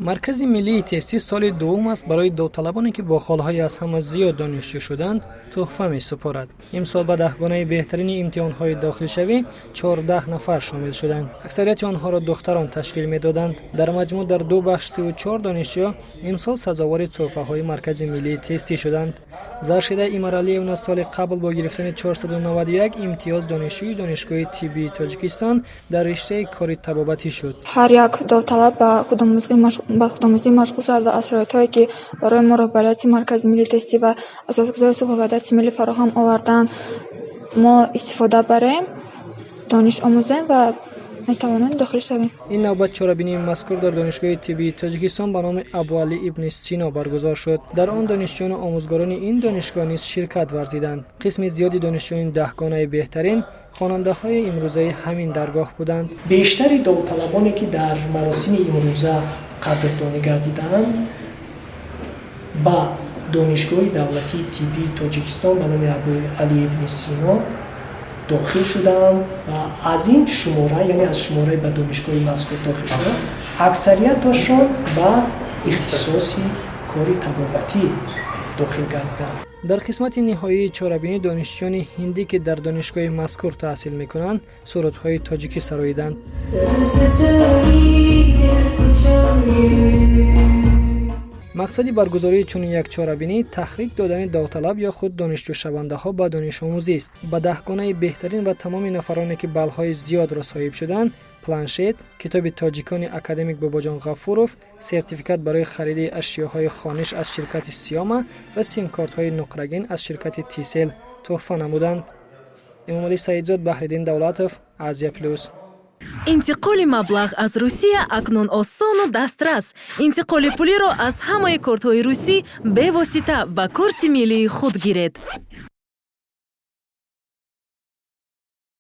مرکز ملی تستی سال دوم است برای داوطلبانی که با خالهای از همه زیاد دانشجو شدند تحفه می سپارد. امسال به دهگانه بهترین امتحانهای داخل شوی 14 نفر شامل شدند. اکثریت آنها را دختران تشکیل می دادند. در مجموع در دو بخش 34 دانشجو امسال سزاوار تحفه های مرکز ملی تستی شدند. زرشده ایمرالی اون از سال قبل با گرفتن 491 امتیاز دانشجوی دانشگاه طبی تاجیکستان در رشته کار طبابتی شد. هر یک داوطلب به خودآموزی مشغول شد و از شرایط‌هایی که برای مراقبت مرکز ملی تستی و اساسگذار صلح و وحدت ملی فراهم آوردن ما استفاده بریم، دانش آموزیم و میتوانیم داخل شویم. این نوبت چاره‌بینی مذکور در دانشگاه طبی تاجیکستان به نام ابوعلی ابن سینا برگزار شد. در آن دانشجویان و آموزگاران این دانشگاه نیز شرکت ورزیدند. قسم زیادی دانشجویان دهگانه بهترین خواننده های امروزه همین درگاه بودند. بیشتر داوطلبانی که در مراسم امروزه قدردانی گردیدند با دانشگاه دولتی طبی تاجیکستان به نام ابوعلی ابن سینا داخل شدم و از این شماره، یعنی از شماره به دانشگاه مذکور داخل شدم، اکثریتشان با اختصاصی کاری طبابتی داخل گردیدند. در قسمت نهایی چاره‌بینی دانشجویان هندی که در دانشگاه مذکور تحصیل می‌کنند سرودهای تاجیکی سراییدند. مقصد برگزاری چنین یک چاره‌بینی تحریک دادن داوطلب یا خود دانشجو شونده ها به دانش آموزی است. به دهگانه بهترین و تمام نفرانی که بالهای زیاد را صاحب شدند پلانشت، کتاب تاجیکان اکادمیک باباجان غفوروف، سرتیفیکات برای خرید اشیاءهای خانش از شرکت سیاما و سیم کارت های نقره‌گین از شرکت تیسل تحفه نمودند. امامعلی سعیدزاد، بحرالدین دولتов، آزیا پلюс. интиқоли маблағ аз Русия акнун осону дастрас. интиқоли пулиро аз ҳамаи кортҳои русӣ бевосита ба корти миллии худ гиред.